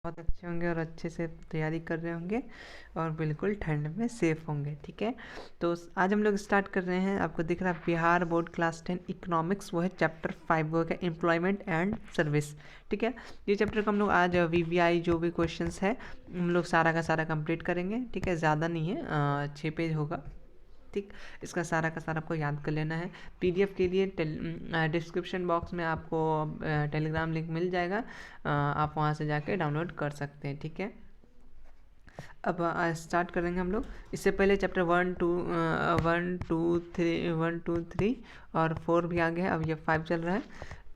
बहुत अच्छे होंगे और अच्छे से तैयारी कर रहे होंगे और बिल्कुल ठंड में सेफ होंगे। ठीक है, तो आज हम लोग स्टार्ट कर रहे हैं। आपको दिख रहा है बिहार बोर्ड क्लास 10 इकोनॉमिक्स, वो है चैप्टर 5, वो है एम्प्लॉयमेंट एंड सर्विस। ठीक है, ये चैप्टर को हम लोग आज वीवीआई जो भी क्वेश्चंस है हम लोग सारा का सारा कंप्लीट करेंगे। ठीक है, ज़्यादा नहीं है, 6 पेज होगा। ठीक, इसका सारा का सारा आपको याद कर लेना है। पीडीएफ के लिए डिस्क्रिप्शन बॉक्स में आपको टेलीग्राम लिंक मिल जाएगा, आप वहाँ से जाके डाउनलोड कर सकते हैं। ठीक है, अब स्टार्ट करेंगे हम लोग। इससे पहले चैप्टर 1 2 3 और 4 भी आ गया है, अब ये 5 चल रहा है,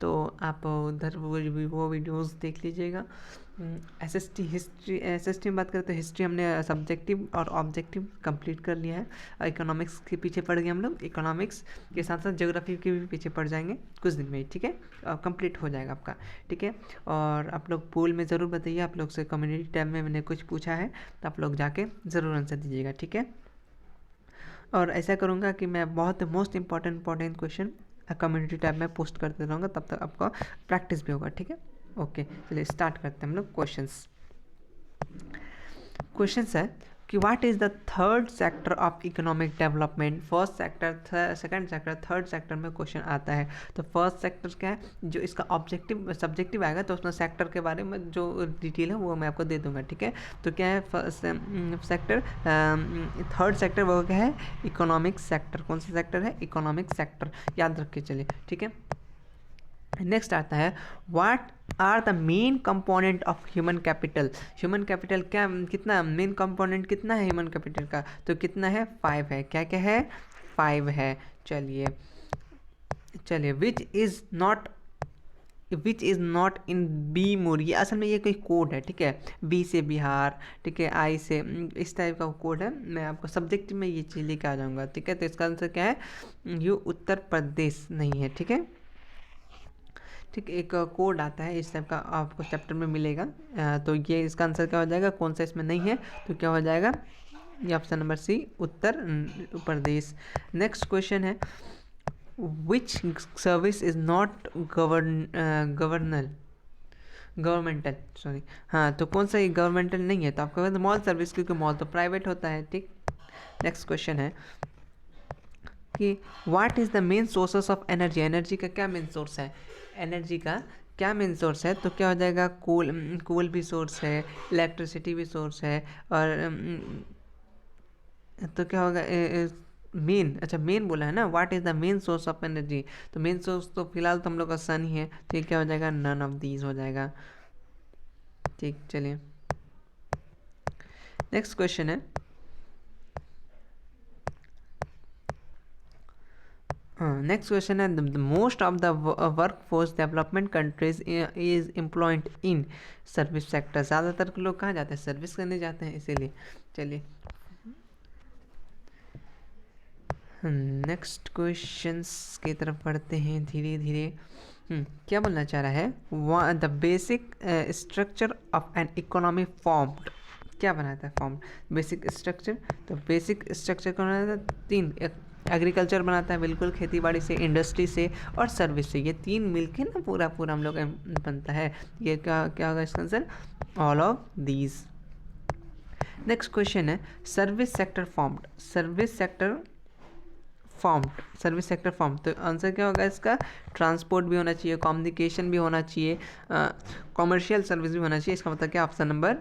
तो आप उधर वो वीडियोस देख लीजिएगा। एसएसटी हिस्ट्री, एसएसटी में बात करें तो हिस्ट्री हमने सब्जेक्टिव और ऑब्जेक्टिव कंप्लीट कर लिया है। इकोनॉमिक्स के पीछे पड़ गए हम लोग, इकोनॉमिक्स के साथ साथ ज्योग्राफी के भी पीछे पड़ जाएंगे कुछ दिन में ही। ठीक है, कंप्लीट हो जाएगा आपका। ठीक है, और आप लोग पोल में ज़रूर बताइए, आप लोग से कम्युनिटी टैब में मैंने कुछ पूछा है तो आप लोग जाके ज़रूर आंसर दीजिएगा। ठीक है, और ऐसा करूँगा कि मैं बहुत most important question community tab में पोस्ट करते रहूँगा, तब तक आपका प्रैक्टिस भी होगा। ठीक है, ओके, चलिए स्टार्ट करते हैं हम लोग। क्वेश्चंस है कि what is the third sector of economic development. First sector, second sector, third sector में क्वेश्चन आता है। तो फर्स्ट सेक्टर क्या है, जो इसका ऑब्जेक्टिव सब्जेक्टिव आएगा तो उसमें सेक्टर के बारे में जो डिटेल है वो मैं आपको दे दूंगा। ठीक है, तो क्या है सेक्टर, थर्ड सेक्टर वो क्या है, इकोनॉमिक सेक्टर। कौन सा सेक्टर है, इकोनॉमिक सेक्टर, याद रख के चलिए। ठीक है, नेक्स्ट आता है what are the main component of human capital. Human capital क्या, कितना मेन कंपोनेंट कितना है ह्यूमन कैपिटल का, तो कितना है, 5 है। क्या क्या है, 5 है। चलिए चलिए, which is not in B mode, ये असल में ये कोई कोड है। ठीक है, बी से बिहार, ठीक है, आई से, इस टाइप का कोड है। मैं आपको सब्जेक्ट में ये चीज़ लेके आ जाऊँगा। ठीक है, तो इसका आंसर क्या है, ये उत्तर प्रदेश नहीं है। ठीक है, ठीक, एक कोड आता है इस टाइप का, आपको चैप्टर में मिलेगा। तो ये इसका आंसर क्या हो जाएगा, कौन सा इसमें नहीं है, तो क्या हो जाएगा, ये option number C, Uttar Pradesh. Next question है which service is not governmental, sorry, हाँ, तो कौन सा ये गवर्नमेंटल नहीं है, तो आपका कहते मॉल सर्विस, क्योंकि मॉल तो प्राइवेट होता है। ठीक, नेक्स्ट क्वेश्चन है कि what is the main sources of energy. Energy का क्या मेन सोर्स है, एनर्जी का क्या मेन सोर्स है, तो क्या हो जाएगा, कोल भी सोर्स है, इलेक्ट्रिसिटी भी सोर्स है, और तो क्या होगा, मेन, अच्छा मेन बोला है ना, what is the main source of energy, तो मेन सोर्स तो फिलहाल तो हम लोग का सन ही है, तो ये क्या हो जाएगा, नन ऑफ दीज हो जाएगा। ठीक, चलिए नेक्स्ट क्वेश्चन है, नेक्स्ट क्वेश्चन है most of the work force development countries is employed in service sector. ज़्यादातर लोग कहाँ जाते हैं, सर्विस करने जाते हैं, इसीलिए। चलिए नेक्स्ट क्वेश्चंस की तरफ बढ़ते हैं धीरे धीरे। क्या बोलना चाह रहा है, the basic structure of an economy formed, क्या बनाता है फॉर्म, बेसिक स्ट्रक्चर, तो बेसिक स्ट्रक्चर कौन बनाता है, 3, एग्रीकल्चर बनाता है, बिल्कुल खेती बाड़ी से, इंडस्ट्री से और सर्विस से, ये 3 मिलके ना पूरा पूरा हम लोग बनता है। ये क्या क्या होगा इसका answer, all of these. Next question है service sector formed, service sector form, तो आंसर क्या होगा इसका, ट्रांसपोर्ट भी होना चाहिए, कम्युनिकेशन भी होना चाहिए, कॉमर्शियल सर्विस भी होना चाहिए। इसका मतलब क्या, ऑप्शन नंबर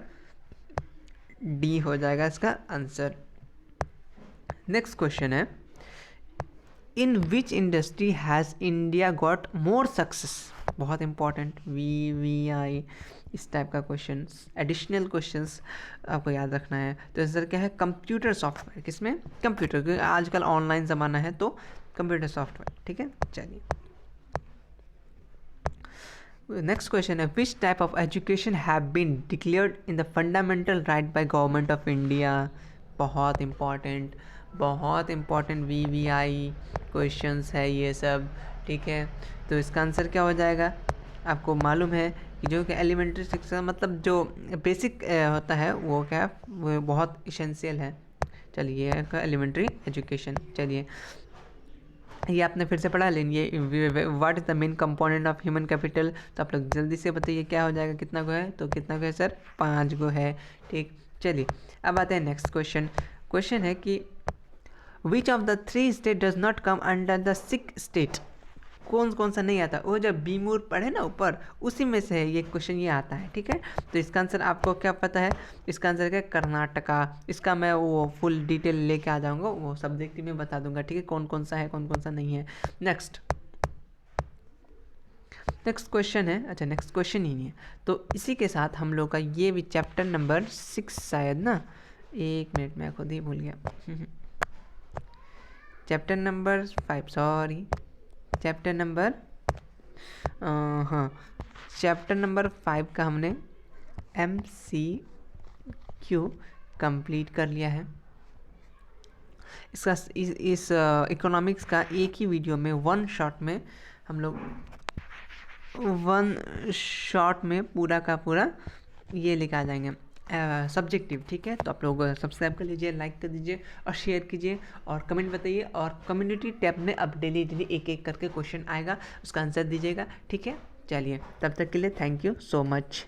डी हो जाएगा इसका आंसर। नेक्स्ट क्वेश्चन है in which industry has India got more success. बहुत इंपॉर्टेंट, वी आई, इस टाइप का क्वेश्चन, एडिशनल क्वेश्चंस आपको याद रखना है। तो आंसर क्या है, कंप्यूटर सॉफ्टवेयर, किसमें, कंप्यूटर, क्योंकि आजकल ऑनलाइन ज़माना है तो कंप्यूटर सॉफ्टवेयर। ठीक है, चलिए नेक्स्ट क्वेश्चन है which type of education have been declared in the fundamental right by government of India. बहुत इंपॉर्टेंट वीवीआई क्वेश्चंस है ये सब। ठीक है, तो इसका आंसर क्या हो जाएगा, आपको मालूम है कि जो कि एलिमेंट्री शिक्षा, मतलब जो बेसिक होता है वो क्या, वो बहुत इसेंशियल है। चलिए एलिमेंट्री एजुकेशन। चलिए ये आपने फिर से पढ़ा, लेकिन ये what is the main component of human capital, तो आप लोग जल्दी से बताइए क्या हो जाएगा, कितना गो है, तो कितना गो है सर, 5 गो है। ठीक, चलिए अब आते हैं नेक्स्ट क्वेश्चन। क्वेश्चन है कि which of the 3 state does not come under the 6 state, कौन कौन सा नहीं आता, वो जब बीमूर पढ़े ना ऊपर, उसी में से है ये क्वेश्चन, ये आता है। ठीक है, तो इसका आंसर आपको क्या पता है, इसका आंसर क्या है, कर्नाटका। इसका मैं वो फुल डिटेल लेके आ जाऊंगा, वो सब्जेक्टिव में बता दूंगा। ठीक है, कौन कौन सा है, कौन कौन सा नहीं है। नेक्स्ट क्वेश्चन है, अच्छा नेक्स्ट क्वेश्चन ही नहीं है, तो इसी के साथ हम लोग का ये भी चैप्टर नंबर 6 शायद ना, 1 मिनट मैं खुद ही भूल गया chapter number 5, sorry chapter number हाँ चैप्टर नंबर 5 का हमने MCQ कंप्लीट कर लिया है। इसका इस इकोनॉमिक्स का एक ही वीडियो में वन शॉट में पूरा का पूरा ये लेके आ जाएंगे सब्जेक्टिव। ठीक है, तो आप लोग सब्सक्राइब कर लीजिए, लाइक कर दीजिए और शेयर कीजिए और कमेंट बताइए, और कम्युनिटी टैब में अब डेली एक एक करके क्वेश्चन आएगा, उसका आंसर दीजिएगा। ठीक है, चलिए तब तक के लिए थैंक यू सो मच।